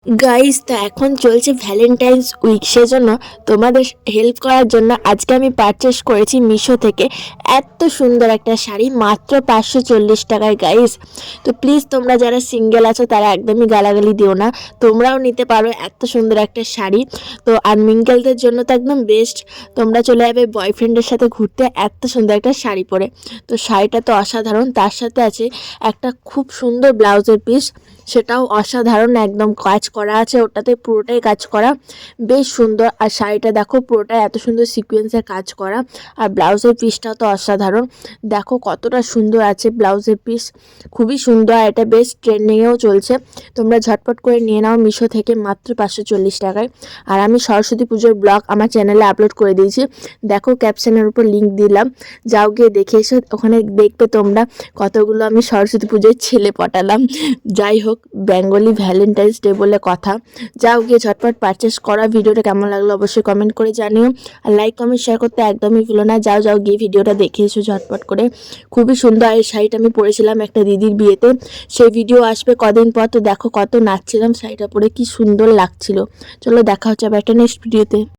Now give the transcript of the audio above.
Guys, তো এখন চলছে ভ্যালেন্টাইন্স উইক, সেজন্য তোমাদের হেল্প করার জন্য আজকে আমি পারচেস করেছি মিশো থেকে এত সুন্দর একটা শাড়ি মাত্র 540 টাকায়। গাইস, তো প্লিজ তোমরা যারা সিঙ্গেল আছো তারা একদমই গালাগালি দিও না, তোমরাও নিতে পারো এত সুন্দর একটা শাড়ি। তো আর মিঙ্গেলদের জন্য তো একদম বেস্ট, তোমরা চলে যাবে বয়ফ্রেন্ডের সাথে ঘুরতে এত সুন্দর একটা শাড়ি পরে। তো শাড়িটা তো অসাধারণ, তার সাথে আছে একটা খুব সুন্দর ব্লাউজের পিস, সেটাও অসাধারণ, একদম কাজ করা আছে, ওটাতে পুরোটাই কাজ করা, বেশ সুন্দর। আর শাড়িটা দেখো পুরোটাই এত সুন্দর সিকোয়েন্সের কাজ করা, আর ব্লাউজের পিসটাও তো অসাধারণ, দেখো কতটা সুন্দর আছে ব্লাউজের পিস, খুবই সুন্দর। আর এটা বেশ ট্রেন্ডিংয়েও চলছে, তোমরা ঝটপট করে নিয়ে নাও মিশো থেকে মাত্র 540 টাকায়। আর আমি সরস্বতী পুজোর ব্লগ আমার চ্যানেলে আপলোড করে দিয়েছি, দেখো ক্যাপশনের উপর লিঙ্ক দিলাম, যাও গিয়ে দেখে এসো, ওখানে দেখবে তোমরা কতগুলো আমি সরস্বতী পুজোয় ছেলে পটালাম। যাই হোক, বেঙ্গলি ভ্যালেন্টাইন্স ডে বলে কথা, যাও গিয়ে ঝটপট পারচেস করা। ভিডিওটা কেমন লাগলো অবশ্যই কমেন্ট করে জানিও, আর লাইক কমেন্ট শেয়ার করতে একদমই ভুলো না। যাও যাও গিয়ে ভিডিওটা দেখে এসো ঝটপট করে, খুবই সুন্দর। এই শাড়িটা আমি পরেছিলাম একটা দিদির বিয়েতে, সেই ভিডিও আসবে কদিন পর, তো দেখো কত নাচছিলাম শাড়িটা পরে, কি সুন্দর লাগছিল। চলো দেখা হচ্ছে আবার একটা নেক্সট ভিডিওতে।